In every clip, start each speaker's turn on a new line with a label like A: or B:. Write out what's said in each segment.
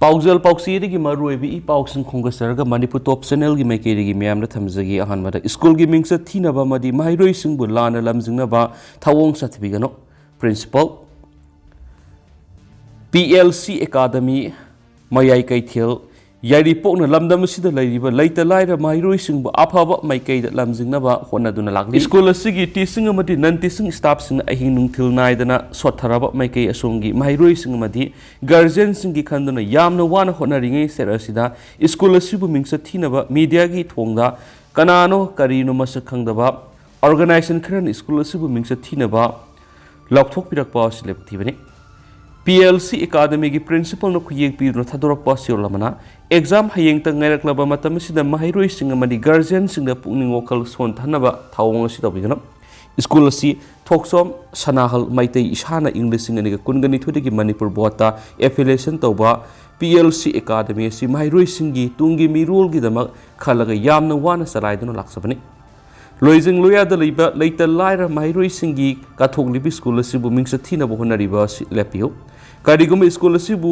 A: पाउजल पाउसी मरुब इ पाउसिंग खोंगसरग Manipur top channel की मैकेरी ma'am थमजगी Ahmad school की मिंग थीनब महरोइसिंगबु लाना लमजिंगनब थवोंग सथबिगनो प्रिंसिपल PLC एकाडमी मयाई कैथेल यारीपोकना लमदम सिदा लैरिबा लैता लाइरा महरोइसिंगबु अफब मैकैद लमजिंगनबा होनदुना लागली स्कूल असिगी टीचिंग अमदि नन टीचिंग स्टाफ सिंग अहिंग नुंथिल नायदना सोथरब मैकै असोंगी महरोइसिंग अमदि गार्जियन सिंगी खंदुना यामना वाना होनरिङै सेरसिदा स्कूल असिबु मिंगसा थीनबा मीडिया की थोंगदा कनानो करिनो मसक खंगदबा ऑर्गेनाइजेशन खरन स्कूल असिबु मिंगसा थीनबा लौथोकपिरकपा सिलेबथिबनि PLC एकाडमी की प्रिंसिपल खुयेक पीदुना थादोरकपा सियोलमना एग्जाम हयेंग तंगैरकलबा मतम सिदा महरोइसिंग अमदि गार्जियन सिंगदा पुनिंग वखल सोनथनबा थावोंग असि तबिगनो स्कूल असि थोक्सोम सनाहल मैतै इसाना इंग्लिश सिंग अनिगा कुनगनि थोदगी मणिपुर बोर्डता एफिलिएशन तौबा PLC एकाडमी असि महरोइसिंगी तुंगी मिरोलगी दमक खलगा यामना वाना सलाइदुना लाक्सबनि लोइजिंग लोयादा लैबा लैता लाइरा महरोइसिंगी काथोकलिबि स्कूल असिबु मिंगसा थीनबा होनरिबा लेपियो करिगुम स्कूल असिबु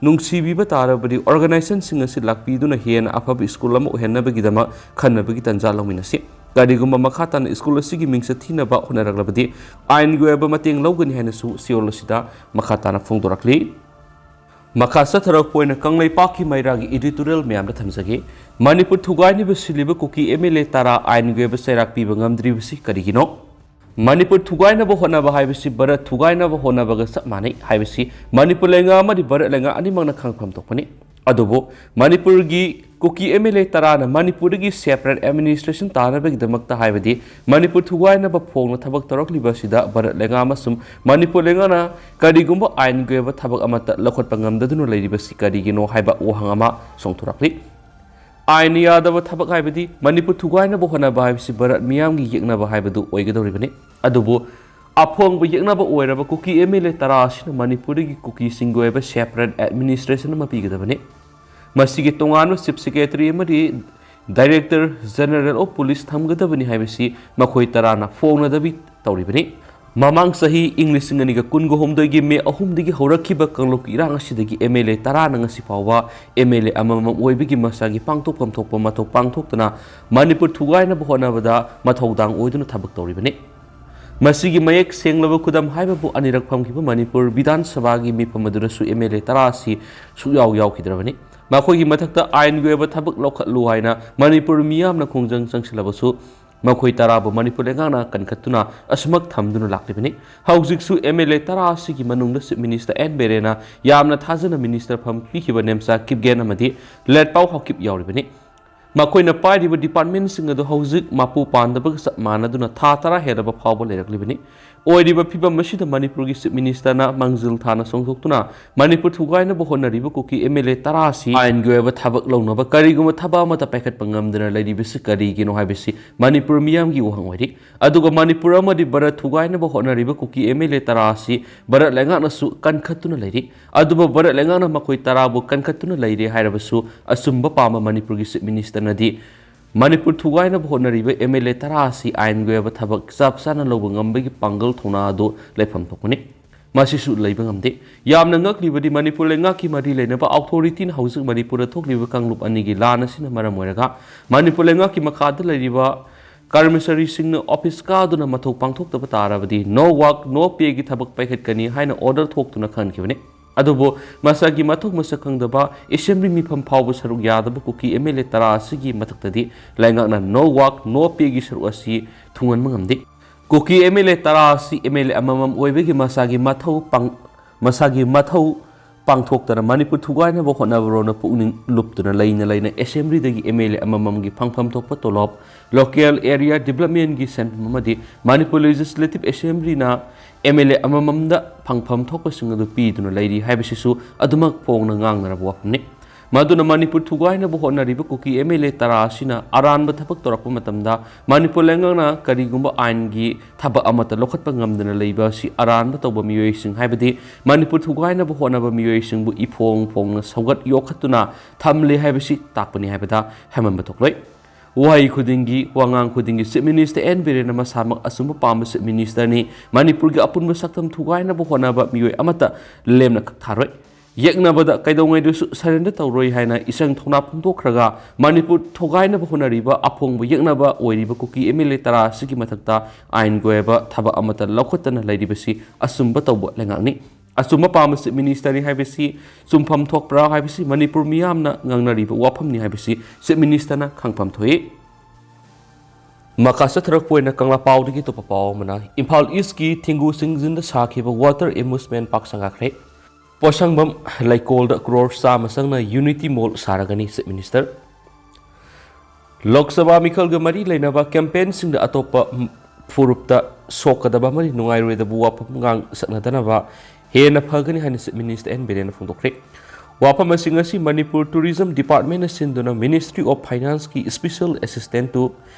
A: नुंसीबीबा तारबदि ऑर्गेनाइजेशन सिंग असि लाक्पीदुना हेन अफब स्कूल अमा ओहेनबगिदमा खन्नबगी तंजा लौमिनसि करिगुम मखातान स्कूल असिगी मिंगसा थीनबा होनरगलबदि आइन गोयबा मतेंग लौगनि हैनसु सियोल असिदा मखाताना फोंदोरकली मखा सथरक पोइन कंगलै पाकी मैरागी एडिटोरियल म्याम थमजगे मणिपुर थुगाइनिब सिलिब कुकी MLA तारा आइन गोयबा चेराक पीब ngamdribasi karigino मणिपुर थुगाइनब होनब हाइबसि भारत थुगाइनब होनबग सब मानै हाइबसि मणिपुर लेंगा अमदि भारत लेंगा अनिमंगना खांगफम तोपनि अदुबो मणिपुर की कुकी MLA ताराना मणिपुर की सेपरेट एडमिनिस्ट्रेशन तानबगी दमकता हाइबदि मणिपुर थुगाइनब फोंगना थबक तोरकलिबसिदा भारत लेंगा अमसुम मणिपुर लेंगाना करिगुंबा आइन गोयबा थबक अमत लखोटपा ngamdaduna लैरिबसि karigino हाइबा ओहांग अमा सोंथुरकलि आइन यादव थबक हाइबदि मणिपुर थुगाइनब होनब हाइबसि भारत मियामगी येकनब हाइबदु ओइगदौरिबनि अदुबो अफोंग येकनब ओइरब कुकी MLA तारा असिना मणिपुर की कुकी सिंगोयब सेपरेट एडमिनिस्ट्रेशन अमा पीगदबनि मसिगे तोंगानो चीफ सेक्रेटरी अमदि डायरेक्टर जनरल ऑफ पुलिस थमगदबनि हाइबसि मखोय ताराना फोंगनदबि तौरिबनि ममांग सही इंग्लिश सिंगनिगा कुनगो होमदगी मे अहुमदगी हौरखिबा कंगलोक इरांग असिदगी MLA तारा नंगसि फावबा MLA अममम ओइबगी मसागी पांगतोकम थोकपा मथौ पांगथोक्तना मणिपुर थुगाइनब होनबदा मथौदांग ओइदुना थबक तौरिबनि मसिगी मयेक सेंगलब खुदम हाइबबु अनिरक फमखिबा मणिपुर विधान सभा की मिफम अदुरसु MLA तारा असि सुयाव यावखिद्रबनि मखोगी मथक्ता आइन गोयबा थबक लौखलु हाइना मणिपुर मियामना खोंजंग संगसिलबसु मखोई ताराबु मणिपुर लेंगाना कनखतुना असमक थमदुना लाक्लिबनि हौजिकसु MLA तारा असिगी मनुंगदा चीफ मिनिस्टर एन बेरेना यामना थाजना मिनिस्टर फम पिखिबा नेमसा किपगेन अमदि लेट पाउ हकिप यावरिबनि मखोइना पाइरिबा डिपार्टमेंट सिंग अदु हौजिक मापु पांदबग मानदुना था तारा हेरबा फावबा लेरकलिबनि ओइरिबा फिबम मसिदा मणिपुर की चीफ मिनिस्टरना मंजिल थाना सोंथोक्तुना मणिपुर थुगाइनब होनरिबा कुकी MLA तारा असि आइन गोयबा थबक लौनबा करिगुम थबा अमता पैखतपा ngamdana लैरिबसि करिगिनो हाइबसि मणिपुर मियामगी वहंग ओइरि अदुगा मणिपुर अमदि भारत थुगाइनब होनरिबा कुकी MLA तारा असि भारत लेंगानसु कनखतुना लैरि अदुबा भारत लेंगाना मखोय ताराबु कनखतुना लैरि हाइरबसु असुंबा पामा मणिपुर की चीफ मिनिस्टर नदी मणिपुर थुगाइनब होनरिबा MLA तारा असि आइन गोयबा थबक चप चाना लौबा ngamबगी पांगल थौना दो लेफम थोकनि मासिसु लैबा ngamदे यामना ngakliबदि मणिपुर लेंगाकी मरि लेनबा अथॉरिटी हौजिक मणिपुर थोकलिबा कांगलुप अनिगी लानसिना मरम ओइरगा मणिपुर लेंगाकी मखादा लैरिबा कर्मचारी सिंह ऑफिस कादुना मथौ पांगथोक्तबा ताराबदि नो वर्क नो पे की थबक पैखतकनी हाइना ऑर्डर थोक्तुना खनखिबनि अदुबो मसागी मथुक मसखंगदबा असेंबली मिफम फावब सरुक यादब कुकी MLA तारा असिगी मथक्तदि लैंगाना नो वर्क नो पे की सरुक असि थुंगन मंगमदि कुकी MLA तारा असि MLA अममम ओइबगी मसागी मथौ पांगथोक्तना मणिपुर थुगाइनब होनबरोना पुनिंग लुप्तुना लैना असेंबली दगी MLA अममम की फंगफम थोकपा तोलॉप लोकल एरिया डेवलपमेंट की सेंटम अमदि मणिपुर लेजिस्लेटिव असेंबली ना MLA अमममदा फंगफम थोकपसिंग अदु पीदुना लैरि हाइबसिसु अदुमक फोंगना ngangnarab wafamni maduna manipur thugainab honariba kuki MLA तारा असिना अरानब थबक तोरकपा मतमदा मणिपुर लेंगाना करिगुंबा आइनगी थबक अमता लोखतपा ngamdana लैबा सि अरानब तौबा मियोइसिंग हाइबदि मणिपुर थुगाइनब होनबा मियोइसिंगबु इफोंग फोंगना सौगत योखतुना थमले हाइबसि ताकपनि हाइबदा हेमंब थोक्लै वही खुदिंगी वांगांग खुदिंगी चीफ मिनिस्टर एन बेरेना मसामक असुम पाम चीफ मिनिस्टर नि मणिपुर की अपुनब सक्तम थुगाइनब होनबा मियोय अमता लेमना थारोय ꯌꯦꯛꯅꯕꯗ ꯀꯩꯗꯧꯉꯩꯗꯁꯨ ꯁꯔꯦꯟꯗꯔ ꯇꯧꯔꯣꯏ ꯍꯥꯏꯅ ꯏꯁꯪ ꯊꯧꯅꯥ ꯐꯣꯡꯗꯣꯛꯈ꯭ꯔꯒ ꯃꯅꯤꯄꯨꯔ ꯊꯣꯒꯥꯏꯅꯕ ꯍꯣꯠꯅꯔꯤꯕ ꯑꯐꯣꯡꯕ ꯌꯦꯛꯅꯕ ꯑꯣꯏꯔꯤꯕ ꯀꯨꯀꯤ MLA 10 ꯑꯁꯤꯒꯤ ꯃꯊꯛꯇ ꯑꯥꯏꯟꯒꯤ ꯑꯣꯏꯕ ꯊꯕꯛ ꯑꯃꯠꯇ ꯂꯧꯈꯠꯇꯅ ꯂꯩꯔꯤꯕꯁꯤ ꯑꯆꯨꯝꯕ ꯇꯧꯕ ꯂꯩꯉꯥꯛꯅꯤ ꯑꯆꯨꯝꯕ ꯄꯥꯝꯕ ꯆꯤꯞ ꯃꯤꯅꯤꯁꯇꯔꯅꯤ ꯍꯥꯏꯕꯁꯤ ꯆꯨꯝꯐꯝ ꯊꯣꯛꯄ꯭ꯔꯥ ꯍꯥꯏꯕꯁꯤ ꯃꯅꯤꯄꯨꯔ ꯃꯤꯌꯥꯝꯅ ꯉꯥꯡꯅꯔꯤꯕ ꯋꯥꯐꯝꯅꯤ ꯍꯥꯏꯕꯁꯤ ꯆꯤꯞ ꯃꯤꯅꯤꯁꯇꯔꯅ ꯈꯪꯐꯝ ꯊꯣꯛꯏ ꯃꯈꯥ ꯆꯠꯊꯔꯛꯄ ꯑꯣꯏꯅ ꯀꯪꯂꯥ ꯄꯥꯎꯗꯒꯤ ꯑꯇꯣꯞꯄ ꯄꯥꯎ ꯑꯃꯅ ꯏꯝꯐꯥꯜ ꯏꯁꯀꯤ ꯊꯦꯡꯒꯨ ꯆꯤꯡꯖꯤꯟꯗ ꯁꯥꯈꯤꯕ ꯋꯥꯇꯔ ꯑꯦꯃ꯭ꯌꯨꯁꯃꯦꯟ ꯄꯥꯔꯛ ꯁꯪꯒꯥꯈ꯭ꯔꯦ ꯄꯣꯁꯪꯕꯝ ꯂꯩꯀꯣꯜꯗ ꯀ꯭ꯔꯣꯔ 100 ꯆꯪꯅ unity mall ꯁꯥꯔꯒꯅꯤ chief minister Lok Sabha ꯃꯤꯈꯜꯒ ꯃꯔꯤ ꯂꯩꯅꯕ ꯀꯦꯝꯄꯦꯟꯁꯤꯡꯗ ꯑꯇꯣꯞꯄ ꯐꯨꯔꯨꯞꯇ ꯁꯣꯛꯀꯗꯕ ꯑꯃꯗꯤ ꯅꯨꯡꯉꯥꯏꯔꯣꯏꯗꯕ ꯋꯥꯐꯝ ꯁꯛꯅꯗꯅꯕ ꯍꯦꯟꯅ ꯐꯒꯅꯤ ꯍꯥꯏꯅ ꯆꯤꯞ ꯃꯤꯅꯤꯁꯇꯔ ꯑꯦꯟ ꯕꯤꯔꯦꯟꯅ ꯐꯣꯡꯗꯣꯛꯈ꯭ꯔꯦ ꯋꯥꯐꯝ ꯑꯁꯤ ꯉꯁꯤ ꯃꯅꯤꯄꯨꯔ ꯇꯨꯔꯤꯖꯝ ꯗꯤꯄꯥꯔꯠꯃꯦꯟꯠꯅ ꯁꯤꯟꯗꯨꯅ ꯃꯤꯅꯤꯁꯇ꯭ꯔꯤ ꯑꯣꯐ ꯐꯥꯏꯅꯥꯟꯁꯀꯤ special assistant to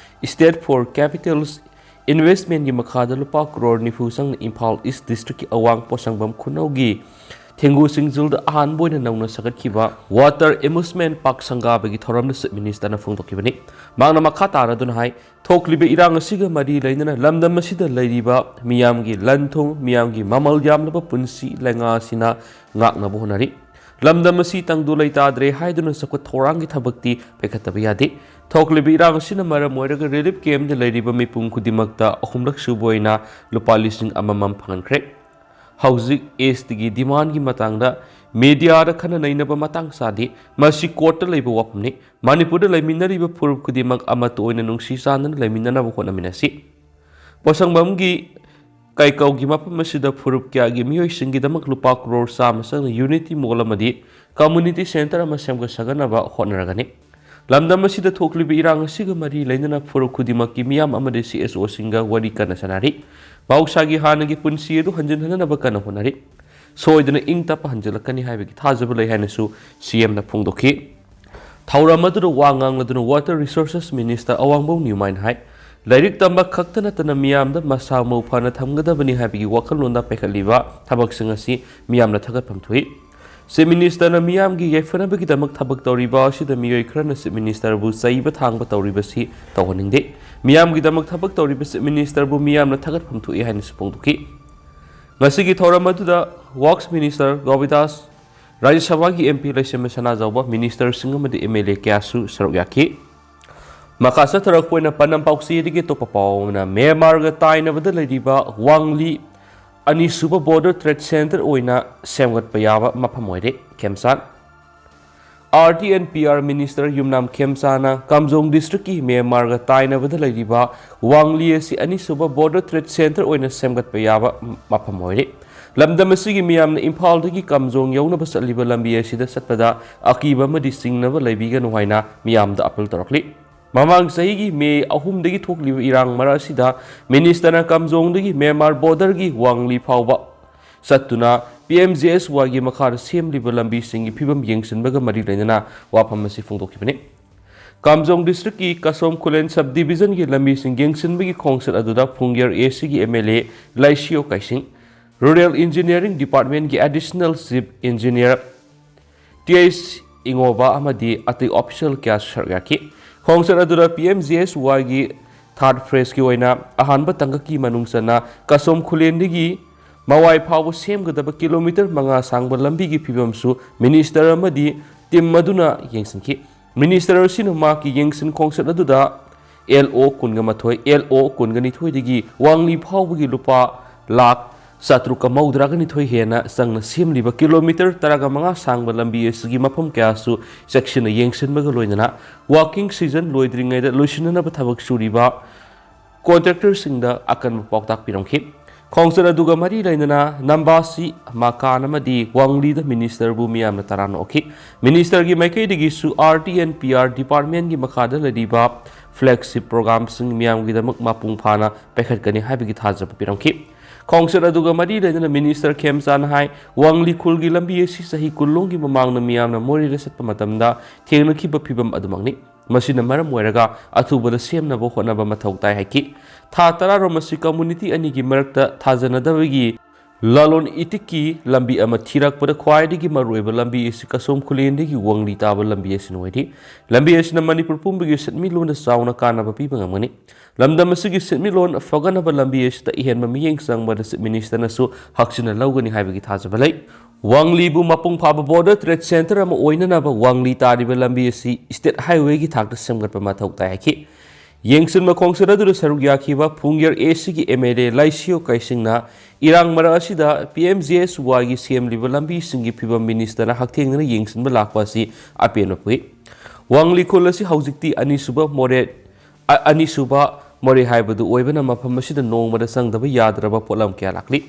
A: state for capitals ꯏꯟꯚꯦꯁꯠꯃꯦꯟꯠꯒꯤ ꯃꯈꯥꯗ ꯂꯨꯄꯥ ꯀ꯭ꯔꯣꯔ 90 ꯆꯪꯅ ꯏꯝꯐꯥꯜ ꯏꯁꯠ ꯗꯤꯁꯇ꯭ꯔꯤꯛꯀꯤ ꯑꯋꯥꯡ ꯄꯣꯁꯪꯕꯝ ꯈꯨꯅꯧꯒꯤ ꯊꯦꯡꯒꯨ ꯆꯤꯡꯖꯤꯜꯗ ꯑꯍꯥꯟꯕ ꯑꯣꯏꯅ ꯅꯧꯅ ꯁꯥꯒꯠꯈꯤꯕ ꯋꯥꯇꯔ ꯑꯦꯃ꯭ꯌꯨꯁꯃꯦꯟꯠ ꯄꯥꯔꯛ ꯁꯪꯒꯥꯕꯒꯤ ꯊꯧꯔꯝꯗ ꯆꯤꯞ ꯃꯤꯅꯤꯁꯇꯔꯅ ꯐꯣꯡꯗꯣꯛꯈꯤꯕꯅꯤ ꯃꯍꯥꯛꯅ ꯃꯈꯥ ꯇꯥꯔꯗꯨꯅ ꯍꯥꯏ ꯊꯣꯛꯂꯤꯕ ꯏꯔꯥꯡ ꯑꯁꯤꯒ ꯃꯔꯤ ꯂꯩꯅꯅ ꯂꯝꯗꯝ ꯑꯁꯤꯗ ꯂꯩꯔꯤꯕ ꯃꯤꯌꯥꯝꯒꯤ ꯂꯟ ꯊꯨꯝ ꯃꯤꯌꯥꯝꯒꯤ ꯃꯃꯜ ꯌꯥꯝꯂꯕ ꯄꯨꯟꯁꯤ ꯂꯩꯉꯥꯛ ꯑꯁꯤꯅ ꯉꯥꯛꯅꯕ ꯍꯣꯠꯅꯔꯤ ꯂꯝꯗꯝ ꯑꯁꯤ ꯇꯪꯗꯨ ꯂꯩꯇꯥꯗ꯭ꯔꯦ ꯍꯥꯏꯗꯨꯅ ꯆꯥꯎꯈꯠ ꯊꯧꯔꯥꯡꯒꯤ ꯊꯕꯛꯇꯤ ꯄꯥꯏꯈꯠꯇꯕ ꯌꯥꯗꯦ ꯊꯣꯛꯂꯤꯕ ꯏꯔꯥꯡ ꯑꯁꯤꯅ ꯃꯔꯝ ꯑꯣꯏꯔꯒ ꯔꯤꯂꯤꯞ ꯀꯦꯝꯞꯇ ꯂꯩꯔꯤꯕ ꯃꯤꯄꯨꯝ ꯈꯨꯗꯤꯡꯃꯛꯇ ꯑꯍꯨꯝꯂꯛ ꯁꯨꯕ ꯑꯣꯏꯅ ꯂꯨꯄꯥ 1,000 ꯐꯪꯍꯟꯈ꯭ꯔꯦ ꯍꯧꯖꯤꯛ ꯑꯦꯁꯇꯤꯒꯤ ꯗꯤꯃꯥꯟꯒꯤ ꯃꯇꯥꯡꯗ ꯃꯤꯗꯤꯌꯥꯗ ꯈꯟꯅ ꯅꯩꯅꯕ ꯃꯇꯥꯡ ꯆꯥꯗꯦ ꯃꯁꯤ ꯀꯣꯔꯠꯇ ꯂꯩꯕ ꯋꯥꯐꯝꯅꯤ ꯃꯅꯤꯄꯨꯔꯗ ꯂꯩꯃꯤꯟꯅꯔꯤꯕ ꯐꯨꯔꯨꯞ ꯈꯨꯗꯤꯡꯃꯛ ꯑꯃꯠꯇ ꯑꯣꯏꯅ ꯅꯨꯡꯁꯤ ꯆꯥꯟꯅꯅ ꯂꯩꯃꯤꯟꯅꯅꯕ ꯍꯣꯠꯅꯃꯤꯟꯅꯁꯤ ꯄꯣꯁꯪꯕꯝꯒꯤ ꯀꯩꯀꯧꯒꯤ ꯃꯐꯝ ꯑꯁꯤꯗ ꯐꯨꯔꯨꯞ ꯀꯌꯥꯒꯤ ꯃꯤꯑꯣꯏꯁꯤꯡꯒꯤꯗꯃꯛ ꯂꯨꯄꯥ ꯀ꯭ꯔꯣꯔ 100 ꯆꯪꯅ ꯌꯨꯅꯤꯇꯤ ꯃꯣꯜ ꯑꯃꯗꯤ ꯀꯝꯃꯨꯅꯤꯇꯤ ꯁꯦꯟꯇꯔ ꯑꯃ ꯁꯦꯝꯒꯠ ꯁꯥꯒꯠꯅꯕ ꯍꯣꯠꯅꯔꯒꯅꯤ ꯂꯝꯗꯝ ꯑꯁꯤꯗ ꯊꯣꯛꯂꯤꯕ ꯏꯔꯥꯡ ꯑꯁꯤꯒ ꯃꯔꯤ ꯂꯩꯅꯅ ꯐꯨꯔꯨꯞ ꯈꯨꯗꯤꯡꯃꯛꯀꯤ ꯃꯤꯌꯥꯝ ꯑꯃꯗꯤ CSOꯁꯤꯡꯒ ꯋꯥꯔꯤ ꯀꯟꯅ ꯁꯥꯟꯅꯔꯤ ꯃꯍꯧꯁꯥꯒꯤ ꯍꯥꯟꯅꯒꯤ ꯄꯨꯟꯁꯤ ꯑꯗꯨ ꯍꯟꯖꯤꯟꯍꯟꯅꯕ ꯀꯟꯅ ꯍꯣꯠꯅꯔꯤ ꯁꯣꯏꯗꯅ ꯏꯪ ꯇꯞꯄ ꯍꯟꯖꯤꯜꯂꯛꯀꯅꯤ ꯍꯥꯏꯕꯒꯤ ꯊꯥꯖꯕ ꯂꯩ ꯍꯥꯏꯅꯁꯨ CMꯅ ꯐꯣꯡꯗꯣꯛꯈꯤ ꯊꯧꯔꯝ ꯑꯗꯨꯗ ꯋꯥ ꯉꯥꯡꯂꯗꯨꯅ ꯋꯥꯇꯔ ꯔꯤꯁꯣꯔꯁꯦꯁ ꯃꯤꯅꯤꯁꯇꯔ ꯑꯋꯥꯡꯕꯝ ꯅ꯭ꯌꯨꯃꯥꯏꯅ ꯍꯥꯏ ꯂꯥꯏꯔꯤꯛ ꯇꯝꯕ ꯈꯛꯇ ꯅꯠꯇꯅ ꯃꯤꯌꯥꯝꯗ ꯃꯁꯥ ꯃꯎ ꯐꯅ ꯊꯝꯒꯗꯕꯅꯤ ꯍꯥꯏꯕꯒꯤ ꯋꯥꯈꯜꯂꯣꯟꯗ ꯄꯥꯏꯈꯠꯂꯤꯕ ꯊꯕꯛꯁꯤꯡ ꯑꯁꯤ ꯃꯤꯌꯥꯝꯅ ꯊꯥꯒꯠꯐꯝ ꯊꯣꯛꯏ ꯆꯤꯞ ꯃꯤꯅꯤꯁꯇꯔꯅ ꯃꯤꯌꯥꯝꯒꯤ ꯌꯥꯏꯐꯅꯕꯒꯤꯗꯃꯛ ꯊꯕꯛ ꯇꯧꯔꯤꯕ ꯑꯁꯤꯗ ꯃꯤꯑꯣꯏ ꯈꯔꯅ ꯆꯤꯞ ꯃꯤꯅꯤꯁꯇꯔꯕꯨ ꯆꯩꯕ ꯊꯥꯡꯕ ꯇꯧꯔꯤꯕꯁꯤ ꯇꯧꯍꯟꯅꯤꯡꯗꯦ ꯃꯤꯌꯥꯝꯒꯤꯗꯃꯛ ꯊꯕꯛ ꯇꯧꯔꯤꯕ ꯆꯤꯞ ꯃꯤꯅꯤꯁꯇꯔꯕꯨ ꯃꯤꯌꯥꯝꯅ ꯊꯥꯒꯠꯐꯝ ꯊꯣꯛꯏ ꯍꯥꯏꯅꯁꯨ ꯐꯣꯡꯗꯣꯛꯈꯤ ꯉꯁꯤꯒꯤ ꯊꯧꯔꯝ ꯑꯗꯨꯗ ꯋꯥꯛꯁ ꯃꯤꯅꯤꯁꯇꯔ ꯒꯣꯕꯤꯗꯥꯁ ꯔꯥꯖ꯭य ꯁꯚꯥꯒꯤ MP ꯂꯩꯁꯦꯝꯕ ꯁꯅꯥꯖꯥꯎꯕ ꯃꯤꯅꯤꯁꯇꯔꯁꯤꯡ ꯑꯃꯗꯤ MLA ꯀꯌꯥꯁꯨ ꯁꯔꯨꯛ ꯌꯥꯈꯤ ꯃꯈꯥ ꯆꯠꯊꯔꯛꯄ ꯑꯣꯏꯅ ꯄꯥꯟꯅꯝ ꯄꯥꯎꯆꯦꯗꯒꯤ ꯑꯇꯣꯞꯄ ꯄꯥꯎ ꯑꯃꯅ ꯃ꯭ꯌꯥꯟꯃꯥꯔꯒ ꯇꯥꯏꯅꯕꯗ ꯂꯩꯔꯤꯕ ꯋꯥꯡꯂꯤ ꯑꯅꯤꯁꯨꯕ ꯕꯣꯔꯗꯔ ꯇ꯭ꯔꯦꯗ ꯁꯦꯟꯇꯔ ꯑꯣꯏꯅ ꯁꯦꯝꯒꯠꯄ ꯌꯥꯕ ꯃꯐꯝ ꯑꯣꯏꯔꯦ ꯈꯦꯝꯆꯥꯟ RT&PR ꯃꯤꯅꯤꯁꯇꯔ ꯌꯨꯝꯅꯥꯝ ꯈꯦꯝꯆꯥꯅ ꯀꯥꯝꯖꯣꯡ ꯗꯤꯁꯇ꯭ꯔꯤꯛꯀꯤ ꯃ꯭ꯌꯥꯟꯃꯥꯔꯒ ꯇꯥꯏꯅꯕꯗ ꯂꯩꯔꯤꯕ ꯋꯥꯡꯂꯤ ꯑꯁꯤ ꯑꯅꯤꯁꯨꯕ ꯕꯣꯔꯗꯔ ꯇ꯭ꯔꯦꯗ ꯁꯦꯟꯇꯔ ꯑꯣꯏꯅ ꯁꯦꯝꯒꯠꯄ ꯌꯥꯕ ꯃꯐꯝ ꯑꯣꯏꯔꯦ ꯂꯝꯗꯝ ꯑꯁꯤꯒꯤ ꯃꯤꯌꯥꯝꯅ ꯏꯝꯐꯥꯜꯗꯒꯤ ꯀꯥꯝꯖꯣꯡ ꯌꯧꯅꯕ ꯆꯠꯂꯤꯕ ꯂꯝꯕꯤ ꯑꯁꯤꯗ ꯆꯠꯄꯗ ꯑꯀꯤꯕ ꯑꯃꯗꯤ ꯆꯤꯡꯅꯕ ꯂꯩꯕꯤꯒꯅꯨ ꯍꯥꯏꯅ ꯃꯤꯌꯥꯝꯗ ꯑꯄꯤꯜ ꯇꯧꯔꯛꯂꯤ ꯃꯃꯥꯡ ꯆꯍꯤꯒꯤ ꯃꯦ 3 ꯊꯣꯛꯂꯤꯕ ꯏꯔꯥꯡ ꯃꯔꯛ ꯑꯁꯤꯗ ꯃꯤꯅꯤꯁꯇꯔꯅ ꯀꯥꯝꯖꯣꯡꯗꯒꯤ ꯃ꯭ꯌꯥꯟꯃꯥꯔ ꯕꯣꯔꯗꯔꯒꯤ ꯋꯥꯡꯂꯤ ꯐꯥꯎꯕ ꯆꯠꯇꯨꯅ PMJSYꯒꯤ ꯃꯈꯥꯗ ꯁꯦꯝꯂꯤꯕ ꯂꯝꯕꯤꯁꯤꯡꯒꯤ ꯐꯤꯕꯝ ꯌꯦꯡꯁꯤꯟꯕꯒ ꯃꯔꯤ ꯂꯩꯅꯅ ꯋꯥꯐꯝ ꯑꯁꯤ ꯐꯣꯡꯗꯣꯛꯈꯤꯕꯅꯤ ꯀꯥꯝꯖꯣꯡ ꯗꯤꯁꯇ꯭ꯔꯤꯛꯀꯤ ꯀꯁꯣꯝ ꯈꯨꯂꯦꯟ ꯁꯕ ꯗꯤꯕꯤꯖꯟꯒꯤ ꯂꯝꯕꯤꯁꯤꯡ ꯌꯦꯡꯁꯤꯟꯕꯒꯤ ꯈꯣꯡꯆꯠ ꯑꯗꯨꯗ ꯐꯨꯡꯒꯦꯔ ACꯒꯤ MLA ꯂꯥꯏꯁꯤꯌꯣ ꯀꯥꯏꯁꯤꯡ ꯔꯨꯔꯦꯜ ꯏꯟꯖꯤꯅꯤꯌꯔꯤꯡ ꯗꯤꯄꯥꯔꯠꯃꯦꯟꯠꯒꯤ ꯑꯦꯗꯤꯁꯅꯦꯜ ꯆꯤꯞ ꯏꯟꯖꯤꯅꯤꯌꯔ TH ꯏꯉꯣꯕ ꯑꯃꯗꯤ ꯑꯇꯩ ꯑꯣꯐꯤꯁꯤꯌꯦꯜ ꯀꯌꯥꯁꯨ ꯁꯔꯨꯛ ꯌꯥꯈꯤ ꯈꯣꯡꯆꯠ ꯑꯗꯨꯗ PMJSYꯒꯤ ꯊꯥꯔꯗ ꯐꯦꯖꯀꯤ ꯑꯣꯏꯅ ꯑꯍꯥꯟꯕ ꯇꯥꯡꯀꯛꯀꯤ ꯃꯅꯨꯡ ꯆꯟꯅ ꯀꯁꯣꯝ ꯈꯨꯂꯦꯟꯗꯒꯤ ꯃꯋꯥꯏ ꯐꯥꯎꯕ ꯁꯦꯝꯒꯗꯕ ꯀꯤꯂꯣꯃꯤꯇꯔ 5 ꯁꯥꯡꯕ ꯂꯝꯕꯤꯒꯤ ꯐꯤꯕꯝꯁꯨ ꯃꯤꯅꯤꯁꯇꯔ ꯑꯃꯗꯤ ꯇꯤꯝ ꯑꯗꯨꯅ ꯌꯦꯡꯁꯤꯟꯈꯤ ꯃꯤꯅꯤꯁꯇꯔ ꯑꯁꯤꯅ ꯃꯍꯥꯛꯀꯤ ꯌꯦꯡꯁꯤꯟ ꯈꯣꯡꯆꯠ ꯑꯗꯨꯗ LO 12 LO 22ꯗꯒꯤ ꯋꯥꯡꯂꯤ ꯐꯥꯎꯕꯒꯤ ꯂꯨꯄꯥ 7,792 ꯍꯦꯟꯅ ꯆꯪꯅ ꯁꯦꯝꯂꯤꯕ ꯀꯤꯂꯣꯃꯤꯇꯔ 15 ꯁꯥꯡꯕ ꯂꯝꯕꯤ ꯑꯁꯤꯒꯤ ꯃꯐꯝ ꯀꯌꯥꯁꯨ ꯆꯦꯛꯁꯤꯟꯅ ꯌꯦꯡꯁꯤꯟꯕꯒ ꯂꯣꯏꯅꯅ ꯋꯥꯔꯀꯤꯡ ꯁꯤꯖꯟ ꯂꯣꯏꯗ꯭ꯔꯤꯉꯩꯗ ꯂꯣꯏꯁꯤꯟꯅꯅꯕ ꯊꯕꯛ ꯁꯨꯔꯤꯕ ꯀꯣꯟꯇ꯭ꯔꯦꯛꯇꯔꯁꯤꯡꯗ ꯑꯀꯟꯕ ꯄꯥꯎꯇꯥꯛ ꯄꯤꯔꯝꯈꯤ ꯈꯣꯡꯆꯠ ꯑꯗꯨꯒ ꯃꯔꯤ ꯂꯩꯅꯅ ꯅꯝꯕꯥꯁꯤ ꯃꯥꯀꯥꯟ ꯑꯃꯗꯤ ꯋꯥꯡꯂꯤꯗ ꯃꯤꯅꯤꯁꯇꯔꯕꯨ ꯃꯤꯌꯥꯝꯅ ꯇꯔꯥꯝꯅ ꯑꯣꯛꯈꯤ ꯃꯤꯅꯤꯁꯇꯔꯒꯤ ꯃꯥꯏꯀꯩꯗꯒꯤꯁꯨ RT&PR ꯗꯤꯄꯥꯔꯠꯃꯦꯟꯠꯒꯤ ꯃꯈꯥꯗ ꯂꯩꯔꯤꯕ ꯐ꯭ꯂꯦꯒꯁꯤꯞ ꯄ꯭ꯔꯣꯒ꯭ꯔꯥꯝꯁꯤꯡ ꯃꯤꯌꯥꯝꯒꯤꯗꯃꯛ ꯃꯄꯨꯡ ꯐꯥꯅ ꯄꯥꯏꯈꯠꯀꯅꯤ ꯍꯥꯏꯕꯒꯤ ꯊꯥꯖꯕ ꯄꯤꯔꯝꯈꯤ ꯈꯣꯡꯆꯠ ꯑꯗꯨꯒ ꯃꯔꯤ ꯂꯩꯅꯅ ꯃꯤꯅꯤꯁꯇꯔ ꯈꯦꯝꯆꯥꯟ ꯍꯥꯏ ꯋꯥꯡꯂꯤ ꯈꯨꯜꯒꯤ ꯂꯝꯕꯤ ꯑꯁꯤ ꯆꯍꯤ 10ꯒꯤ ꯃꯃꯥꯡꯗ ꯃꯤꯌꯥꯝꯅ ꯃꯣꯔꯦꯗ ꯆꯠꯄ ꯃꯇꯝꯗ ꯊꯦꯡꯅꯈꯤꯕ ꯐꯤꯕꯝ ꯑꯗꯨꯃꯛꯅꯤ ꯃꯁꯤꯅ ꯃꯔꯝ ꯑꯣꯏꯔꯒ ꯑꯊꯨꯕꯗ ꯁꯦꯝꯅꯕ ꯍꯣꯠꯅꯕ ꯃꯊꯧ ꯇꯥꯏ ꯍꯥꯏꯈꯤ ꯊꯥ 10 ꯔꯣꯝ ꯑꯁꯤ ꯀꯝꯃꯨꯅꯤꯇꯤ ꯑꯅꯤꯒꯤ ꯃꯔꯛꯇ ꯊꯥꯖꯅꯗꯕꯒꯤ lalon itiki lambi ama thirak pada khwaidigi maruiba lambi isi kasom khulendigi wangli taba lambi isi noidi lambi isi na manipur pumbigi setmi lona sauna kana ba piba ngamani lamdam asigi setmi lon fagana ba lambi isi ta ihan ma miyeng sang ba minister na su haksina laugani haibagi thaja balai wangli bu mapung phaba border trade center ama oina na ba wangli tari ba lambi isi state highway gi thakta semgat pa mathau ta haki yengsin ma khongsara du saruk yakhiba phungyer ac gi MLA laisio kaisingna irang mara asida PMJSY gi CM liba lambi singi phiba minister na haktheng na yengsin ba lakpa si apen pui wangli khol asi haujikti anisuba more haibadu oibana mafam asida nongma da sangdaba yadraba polam kya lakli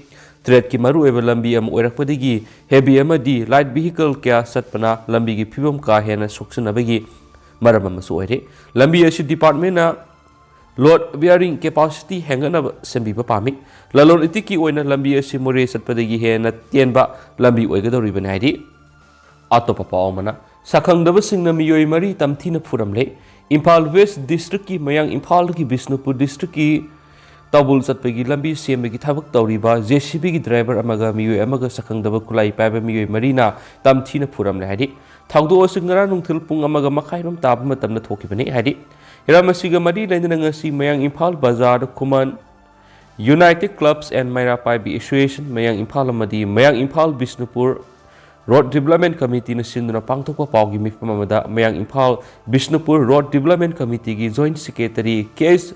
A: threat ki maru eba lambi am oirakpadigi heavy amadi light vehicle kya satpana lambi gi phibam ka hena soksunabagi maram amasu oire lambi asi department na load bearing capacity hengana sembiba pami lalon itiki oina lambi asi more satpadagi hena tienba lambi oigadori banai atopa paomana sakhangdaba singna miyoi mari tamthina furamle Imphal West District ki mayang Imphal ki Bishnupur District ki tabul satpegi lambi sembegi thabak tawriba JCB ki driver amaga miyoi amaga sakhangdaba kulai paiba miyoi marina tamthina furamle hadi thawdo singra nungthil pung amaga makhairom tab matamna thokibani hadi hiramasiga mari lainana ngasi mayang Imphal Bazar Kuman United Clubs and Maira Paibi Association mayang Imphal amadi mayang Imphal Bishnupur Road Development Committee na sinduna pangthokpa pawgi mifamamada mayang Imphal Bishnupur Road Development Committee ki Joint Secretary KS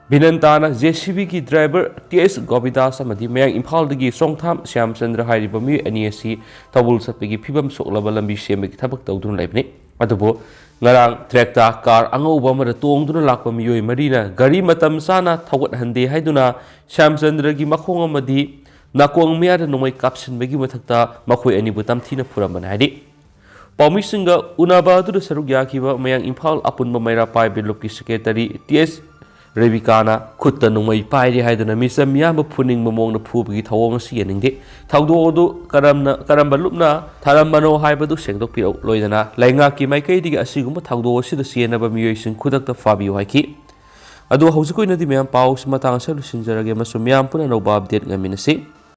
A: Binantana JCB ki driver TS Gobidas amadi mayang Imphal dagi Songtham Syamchandra hairiba mi ani asi tabul satpegi phibam soklaba lambi sembegi thabak tawduna laibni adubo ngarang trekta car angauba mara tongduna lakpa miyoi marina gari matam sana thawat hande haiduna Syamchandra gi makhong amadi Nakwang miyada nomai kapsin bagi mathakta makhoi ani butam thina puraman hadi Paumi singa unaba du saruk yakiba mayang Imphal apun maira pai bilop ki secretary TS Revikana khutta nomai pai ri haidana misam yamba phuning momong na phubgi thawong si yaningde thawdo odu karamba lupna tharambano haibadu sengdok pi loidana lainga ki maikai digi asiguma thawdo sida sienaba miyoi sing khudakta fabi haiki adu hausikoi nadi mayam pau simatang sa lusinjarage masum yam puna no update ngaminasi